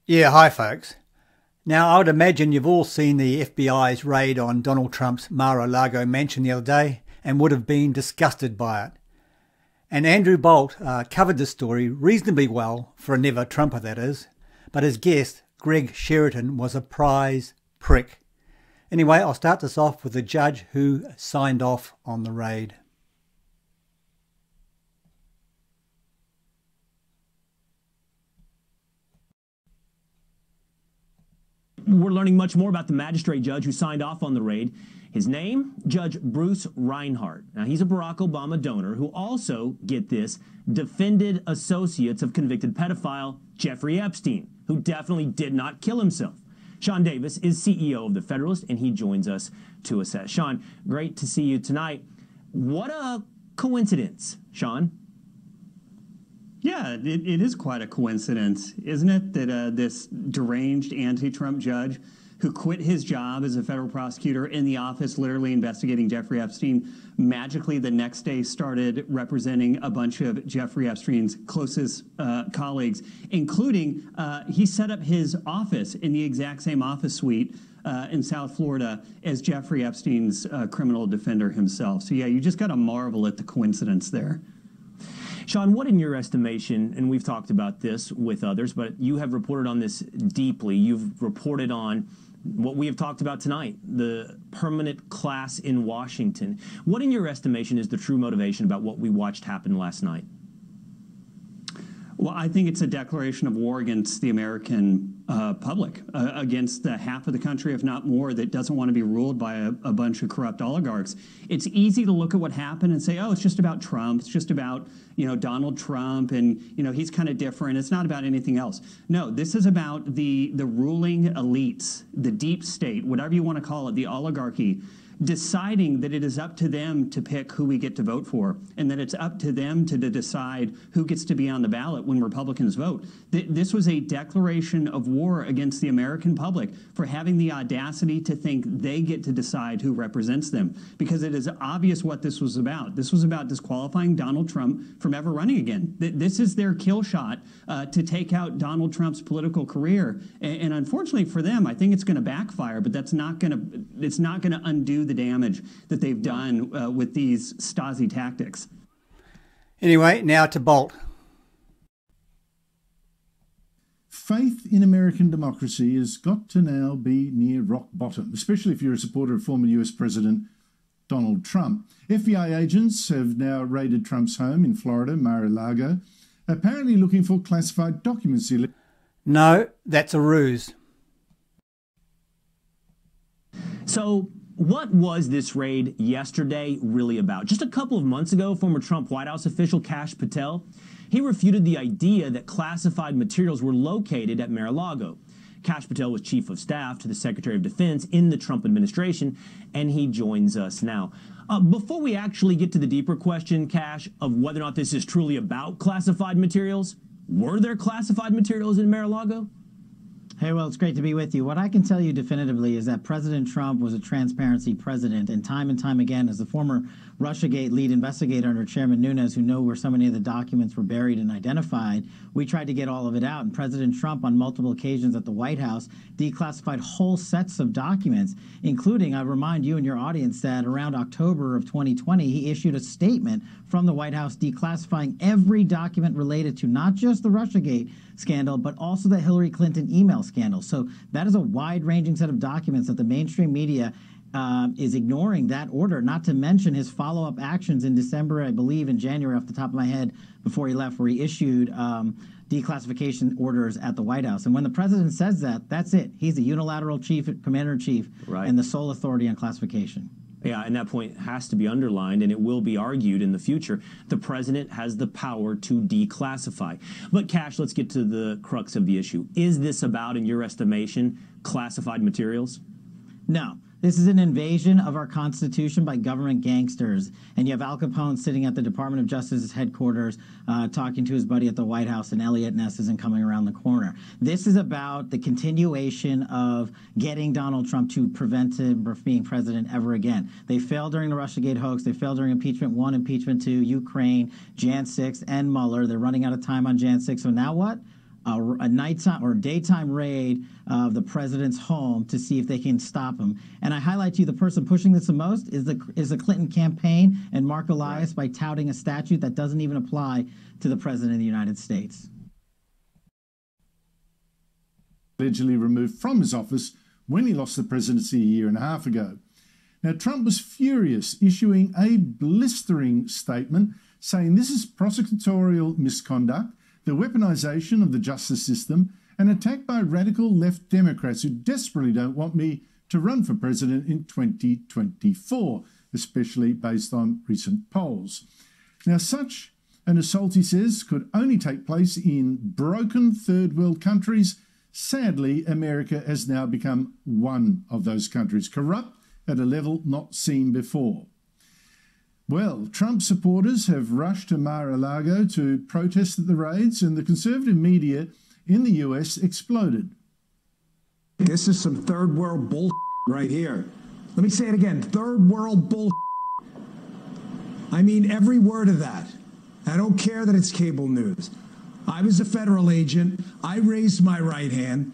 Yeah, hi folks. Now, I would imagine you've all seen the FBI's raid on Donald Trump's Mar-a-Lago mansion the other day and would have been disgusted by it. And Andrew Bolt covered the story reasonably well, for a never Trumper that is, but his guest, Greg Sheraton, was a prize prick. Anyway, I'll start this off with the judge who signed off on the raid. We're learning much more about the magistrate judge who signed off on the raid. His name, Judge Bruce Reinhart. Now, he's a Barack Obama donor who also, get this, defended associates of convicted pedophile Jeffrey Epstein, who definitely did not kill himself. Sean Davis is CEO of The Federalist, and he joins us to assess. Sean, great to see you tonight. What a coincidence, Sean. Yeah, it is quite a coincidence, isn't it, that this deranged anti-Trump judge who quit his job as a federal prosecutor in the office literally investigating Jeffrey Epstein magically the next day started representing a bunch of Jeffrey Epstein's closest colleagues, including he set up his office in the exact same office suite in South Florida as Jeffrey Epstein's criminal defender himself. So, yeah, you just got to marvel at the coincidence there. Sean, what in your estimation, and we've talked about this with others, but you have reported on this deeply. You've reported on what we have talked about tonight, the permanent class in Washington. What in your estimation is the true motivation about what we watched happen last night? Well, I think it's a declaration of war against the American public, against the half of the country, if not more, that doesn't want to be ruled by a bunch of corrupt oligarchs. It's easy to look at what happened and say, oh, it's just about Trump. It's just about, Donald Trump and, he's kind of different. It's not about anything else. No, this is about the ruling elites, the deep state, whatever you want to call it, the oligarchy, deciding that it is up to them to pick who we get to vote for, and that it's up to them to decide who gets to be on the ballot when Republicans vote. This was a declaration of war against the American public for having the audacity to think they get to decide who represents them, because it is obvious what this was about. This was about disqualifying Donald Trump from ever running again. This is their kill shot to take out Donald Trump's political career. And unfortunately for them, I think it's going to backfire, but it's not going to undo the damage that they've done with these Stasi tactics. Anyway, now to Bolt. Faith in American democracy has got to now be near rock bottom, especially if you're a supporter of former US President Donald Trump. FBI agents have now raided Trump's home in Florida, Mar-a-Lago, apparently looking for classified documents. No, that's a ruse. So, what was this raid yesterday really about? Just a couple of months ago, former Trump White House official Kash Patel, he refuted the idea that classified materials were located at Mar-a-Lago. Kash Patel was chief of staff to the Secretary of Defense in the Trump administration, and he joins us now. Before we actually get to the deeper question, Kash, of whether or not this is truly about classified materials, were there classified materials in Mar-a-Lago? Hey, well, it's great to be with you. What I can tell you definitively is that President Trump was a transparency president, and time again, as the former Russiagate lead investigator under Chairman Nunes, who know where so many of the documents were buried and identified, we tried to get all of it out. And President Trump, on multiple occasions at the White House, declassified whole sets of documents, including, I remind you and your audience that around October of 2020, he issued a statement from the White House declassifying every document related to not just the Russiagate scandal, but also the Hillary Clinton email scandal. So that is a wide-ranging set of documents that the mainstream media is ignoring that order, not to mention his follow-up actions in December, I believe in January off the top of my head, before he left, where he issued declassification orders at the White House. And when the president says that, that's it. He's the unilateral commander-in-chief, right, and the sole authority on classification. Yeah, and that point has to be underlined, and it will be argued in the future. The president has the power to declassify. But, Kash, let's get to the crux of the issue. Is this about, in your estimation, classified materials? No. This is an invasion of our Constitution by government gangsters. And you have Al Capone sitting at the Department of Justice's headquarters talking to his buddy at the White House, and Eliot Ness isn't coming around the corner. This is about the continuation of getting Donald Trump to prevent him from being president ever again. They failed during the Russiagate hoax. They failed during impeachment 1, impeachment 2, Ukraine, Jan 6, and Mueller. They're running out of time on Jan 6. So now what? a nighttime or daytime raid of the president's home to see if they can stop him. And I highlight to you the person pushing this the most is the Clinton campaign and Mark Elias by touting a statute that doesn't even apply to the president of the United States. Allegedly removed from his office when he lost the presidency a year and a half ago. Now, Trump was furious, issuing a blistering statement saying this is prosecutorial misconduct, the weaponization of the justice system, an attack by radical left Democrats who desperately don't want me to run for president in 2024, especially based on recent polls. Now, such an assault, he says, could only take place in broken third world countries. Sadly, America has now become one of those countries, corrupt at a level not seen before. Well, Trump supporters have rushed to Mar-a-Lago to protest at the raids, and the conservative media in the US exploded. This is some third world bull right here. Let me say it again, third world bull. I mean every word of that. I don't care that it's cable news. I was a federal agent. I raised my right hand,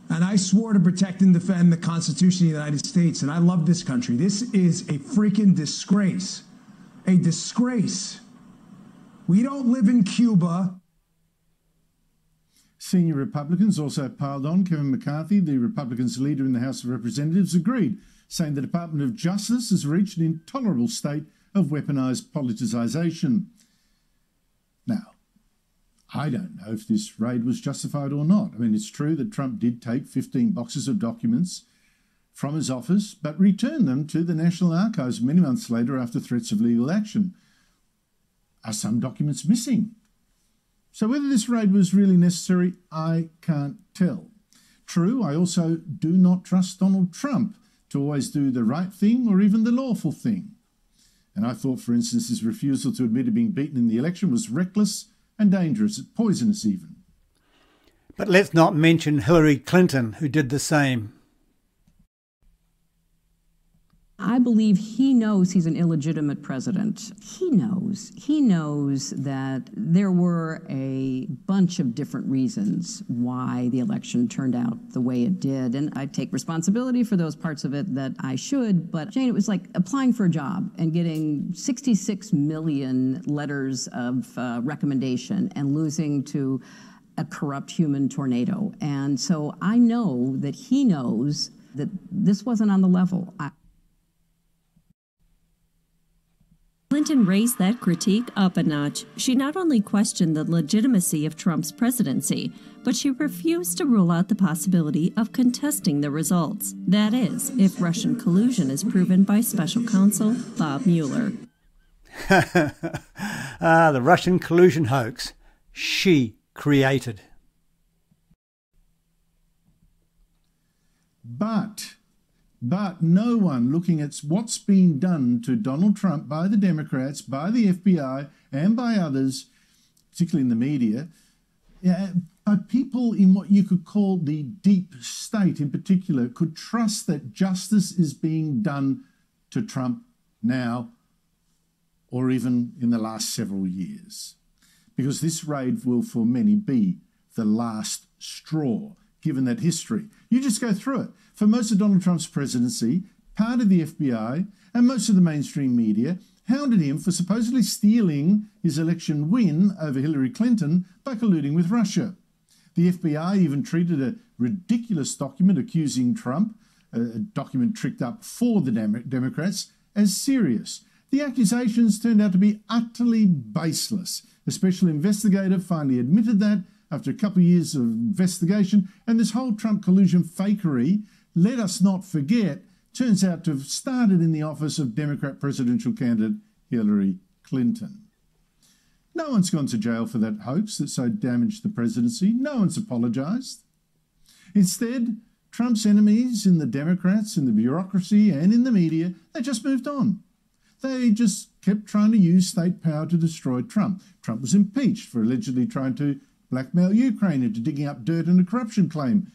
and I swore to protect and defend the Constitution of the United States, and I love this country. This is a freaking disgrace. A disgrace. We don't live in Cuba. Senior Republicans also piled on. Kevin McCarthy, the Republicans' leader in the House of Representatives, agreed, saying the Department of Justice has reached an intolerable state of weaponized politicization. Now, I don't know if this raid was justified or not. I mean, it's true that Trump did take 15 boxes of documents from his office, but returned them to the National Archives many months later after threats of legal action. Are some documents missing? So whether this raid was really necessary, I can't tell. True, I also do not trust Donald Trump to always do the right thing or even the lawful thing. And I thought, for instance, his refusal to admit to being beaten in the election was reckless and dangerous, poisonous even. But let's not mention Hillary Clinton, who did the same. I believe he knows he's an illegitimate president. He knows that there were a bunch of different reasons why the election turned out the way it did. And I take responsibility for those parts of it that I should. But Jane, it was like applying for a job and getting 66 million letters of recommendation and losing to a corrupt human tornado. And so I know that he knows that this wasn't on the level. Clinton raised that critique up a notch. She not only questioned the legitimacy of Trump's presidency, but she refused to rule out the possibility of contesting the results. That is, if Russian collusion is proven by special counsel Bob Mueller. The Russian collusion hoax she created. But no one looking at what's been done to Donald Trump by the Democrats, by the FBI, and by others, particularly in the media, by people in what you could call the deep state in particular, could trust that justice is being done to Trump now or even in the last several years. Because this raid will, for many, be the last straw, given that history. You just go through it. For most of Donald Trump's presidency, part of the FBI and most of the mainstream media hounded him for supposedly stealing his election win over Hillary Clinton by colluding with Russia. The FBI even treated a ridiculous document accusing Trump, a document tricked up for the Democrats, as serious. The accusations turned out to be utterly baseless. A special investigator finally admitted that after a couple of years of investigation, and this whole Trump collusion fakery, let us not forget, turns out to have started in the office of Democrat presidential candidate Hillary Clinton. No one's gone to jail for that hoax that so damaged the presidency. No one's apologised. Instead, Trump's enemies in the Democrats, in the bureaucracy and in the media, they just moved on. They just kept trying to use state power to destroy Trump. Trump was impeached for allegedly trying to blackmail Ukraine into digging up dirt in a corruption claim,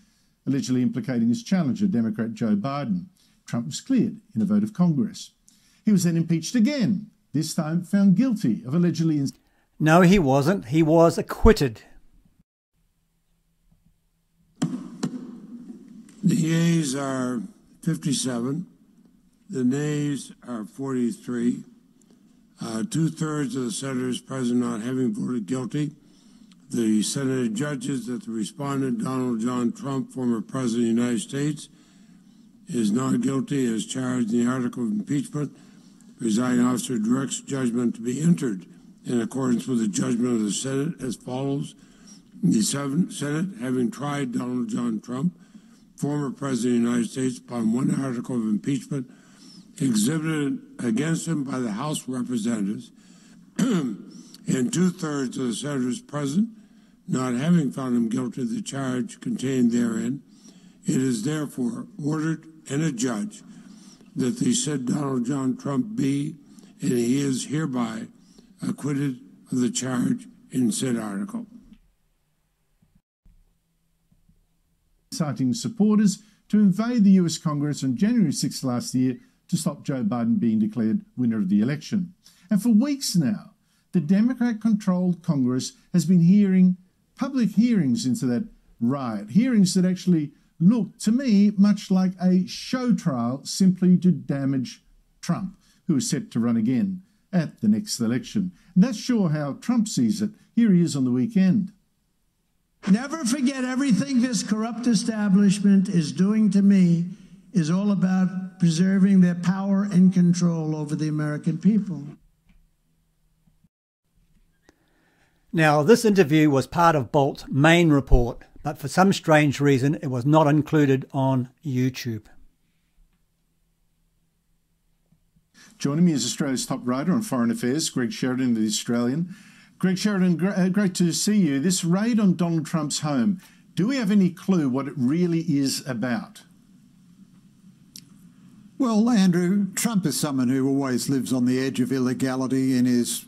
allegedly implicating his challenger, Democrat Joe Biden. Trump was cleared in a vote of Congress. He was then impeached again, this time found guilty of allegedly... No, he wasn't. He was acquitted. The yeas are 57. The nays are 43. Two-thirds of the senators present not having voted guilty. The Senate judges that the respondent, Donald John Trump, former President of the United States, is not guilty as charged in the article of impeachment. The presiding officer directs judgment to be entered in accordance with the judgment of the Senate as follows. The Senate, having tried Donald John Trump, former President of the United States, upon one article of impeachment exhibited against him by the House of Representatives, and two-thirds of the senators present not having found him guilty of the charge contained therein, it is therefore ordered and adjudged that the said Donald John Trump be, and he is hereby acquitted of the charge in said article. Citing supporters to invade the US Congress on January 6 last year to stop Joe Biden being declared winner of the election. And for weeks now, the Democrat-controlled Congress has been hearing public hearings into that riot, hearings that actually look, to me, much like a show trial simply to damage Trump, who is set to run again at the next election. And that's sure how Trump sees it. Here he is on the weekend. Never forget, everything this corrupt establishment is doing to me is all about preserving their power and control over the American people. Now, this interview was part of Bolt's main report, but for some strange reason it was not included on YouTube. Joining me is Australia's top writer on foreign affairs, Greg Sheridan of The Australian. Greg Sheridan, great to see you. This raid on Donald Trump's home, do we have any clue what it really is about? Well, Andrew, Trump is someone who always lives on the edge of illegality in his,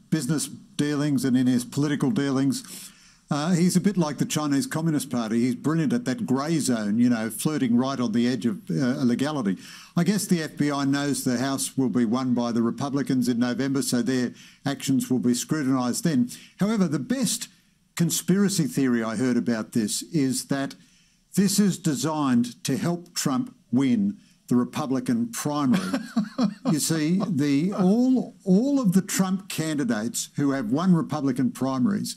business dealings and in his political dealings. He's a bit like the Chinese Communist Party. He's brilliant at that grey zone, flirting right on the edge of illegality. I guess the FBI knows the House will be won by the Republicans in November, so their actions will be scrutinised then. However, the best conspiracy theory I heard about this is that this is designed to help Trump win the Republican primary. You see, all of the Trump candidates who have won Republican primaries,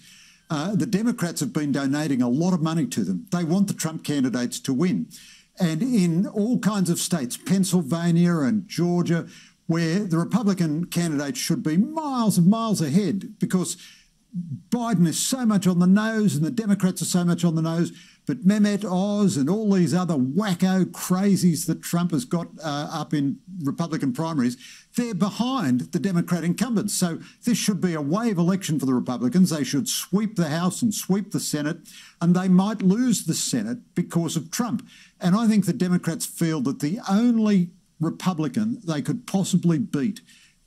the Democrats have been donating a lot of money to them. They want the Trump candidates to win. And in all kinds of states, Pennsylvania and Georgia, where the Republican candidates should be miles and miles ahead because Biden is so much on the nose and the Democrats are so much on the nose, but Mehmet Oz and all these other wacko crazies that Trump has got up in Republican primaries, they're behind the Democrat incumbents. So this should be a wave election for the Republicans. They should sweep the House and sweep the Senate, and they might lose the Senate because of Trump. And I think the Democrats feel that the only Republican they could possibly beat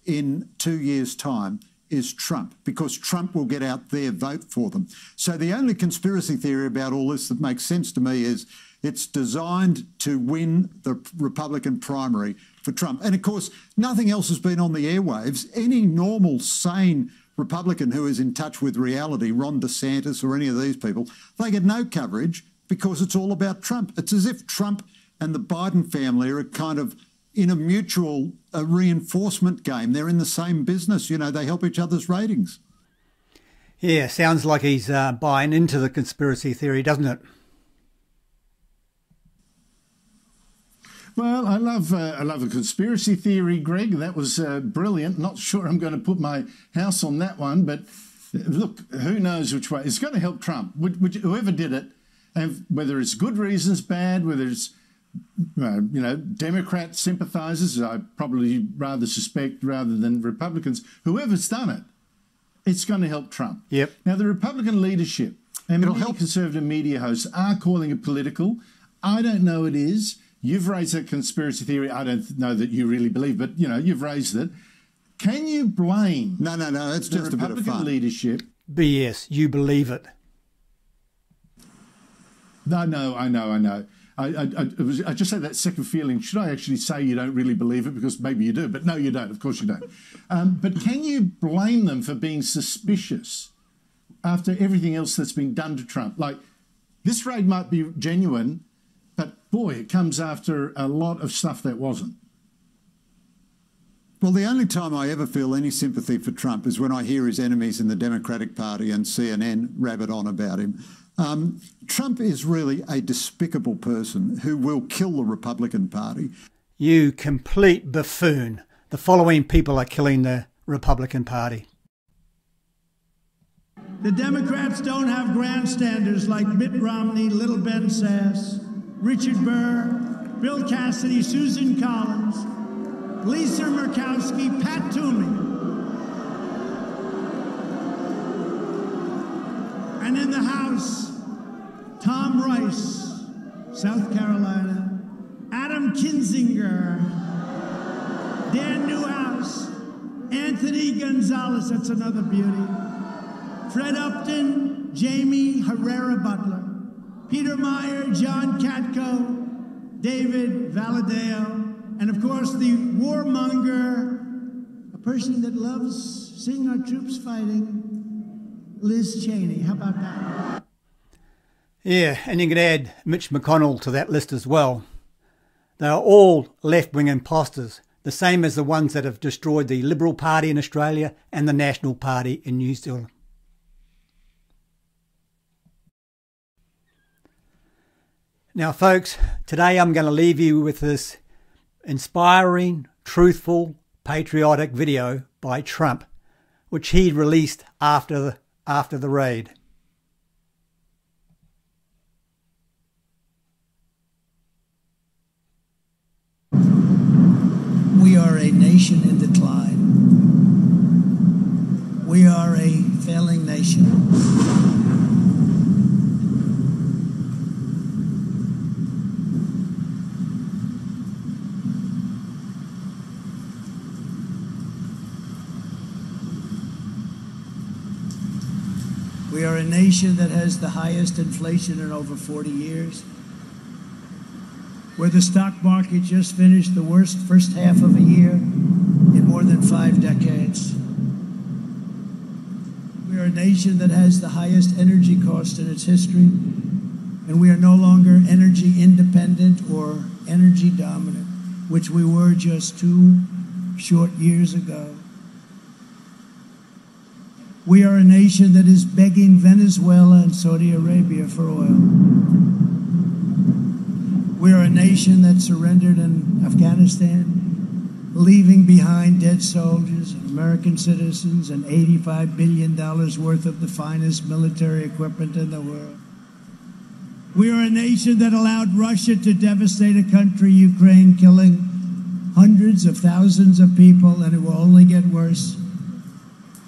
in 2 years' time is Trump, because Trump will get out their vote for them. So the only conspiracy theory about all this that makes sense to me is it's designed to win the Republican primary for Trump. And of course, nothing else has been on the airwaves. Any normal, sane Republican who is in touch with reality, Ron DeSantis or any of these people, they get no coverage because it's all about Trump. It's as if Trump and the Biden family are kind of in a mutual reinforcement game. They're in the same business. They help each other's ratings. Yeah, sounds like he's buying into the conspiracy theory, doesn't it? Well, I love a conspiracy theory, Greg. That was brilliant. Not sure I'm going to put my house on that one, but look, who knows which way. It's going to help Trump, whoever did it, and whether it's good reasons, bad, whether it's Democrat sympathisers, I probably rather suspect, rather than Republicans, whoever's done it, it's going to help Trump. Yep. Now, the Republican leadership and many conservative media hosts are calling it political. I don't know it is. You've raised that conspiracy theory. I don't know that you really believe, but, you've raised it. Can you blame No, it's just a bit of fun. Republican leadership? BS, you believe it. No, I know. I just had that second feeling. Should I actually say you don't really believe it? Because maybe you do, but no, you don't. Of course you don't. But can you blame them for being suspicious after everything else that's been done to Trump? Like, this raid might be genuine, boy, it comes after a lot of stuff that wasn't. Well, the only time I ever feel any sympathy for Trump is when I hear his enemies in the Democratic Party and CNN rabbit on about him. Trump is really a despicable person who will kill the Republican Party. You complete buffoon. The following people are killing the Republican Party. The Democrats don't have grandstanders like Mitt Romney, Little Ben Sass, Richard Burr, Bill Cassidy, Susan Collins, Lisa Murkowski, Pat Toomey. And in the House, Tom Rice, South Carolina, Adam Kinzinger, Dan Newhouse, Anthony Gonzalez, that's another beauty, Fred Upton, Jamie Herrera Butler, Peter Meyer, John Katko, David Valadeo, and of course the warmonger, a person that loves seeing our troops fighting, Liz Cheney. How about that? Yeah, and you can add Mitch McConnell to that list as well. They are all left-wing imposters, the same as the ones that have destroyed the Liberal Party in Australia and the National Party in New Zealand. Now, folks, today I'm going to leave you with this inspiring, truthful, patriotic video by Trump, which he released after the raid. We are a nation in decline. We are a failing nation. We are a nation that has the highest inflation in over 40 years, where the stock market just finished the worst first half of a year in more than 5 decades. We are a nation that has the highest energy cost in its history, and we are no longer energy independent or energy dominant, which we were just 2 short years ago. We are a nation that is begging Venezuela and Saudi Arabia for oil. We are a nation that surrendered in Afghanistan, leaving behind dead soldiers and American citizens and $85 billion worth of the finest military equipment in the world. We are a nation that allowed Russia to devastate a country, Ukraine, killing hundreds of thousands of people, and it will only get worse.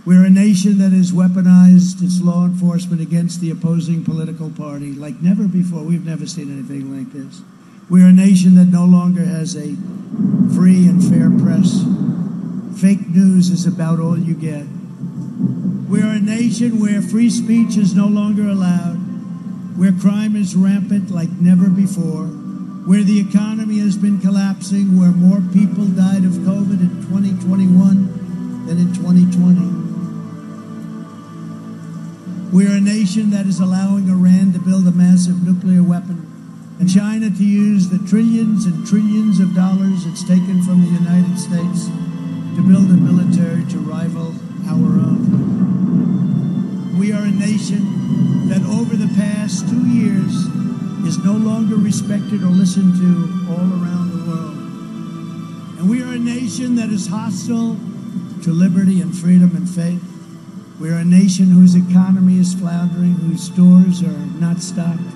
We're a nation that has weaponized its law enforcement against the opposing political party like never before. We've never seen anything like this. We're a nation that no longer has a free and fair press. Fake news is about all you get. We're a nation where free speech is no longer allowed, where crime is rampant like never before, where the economy has been collapsing, where more people died of COVID in 2021 than in 2020. We're a nation that is allowing Iran to build a massive nuclear weapon and China to use the trillions and trillions of dollars it's taken from the United States to build a military to rival our own. We are a nation that over the past 2 years is no longer respected or listened to all around the world. And we are a nation that is hostile to liberty and freedom and faith. We're a nation whose economy is floundering, whose stores are not stocked,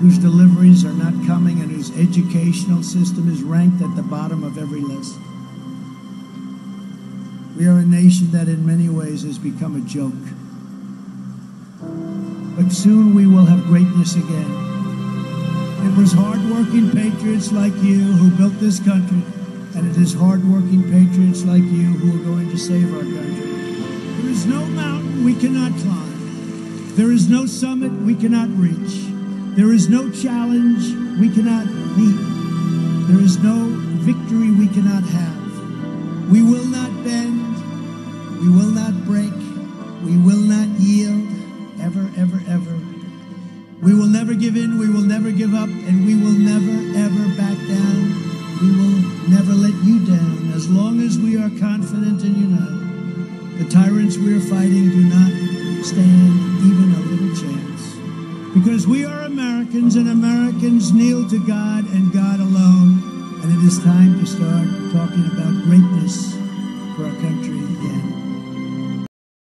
whose deliveries are not coming, and whose educational system is ranked at the bottom of every list. We are a nation that in many ways has become a joke. But soon we will have greatness again. It was hard-working patriots like you who built this country, and it is hard-working patriots like you who are going to save our country. There is no mountain we cannot climb. There is no summit we cannot reach. There is no challenge we cannot meet. There is no victory we cannot have. We will not bend. We will not break. We will not yield. Ever, ever, ever. We will never give in, we will never give up, and we will never, ever back down. We will never let you down as long as we are confident and united. The tyrants we are fighting do not stand even a little chance. Because we are Americans, and Americans kneel to God and God alone. And it is time to start talking about greatness for our country again.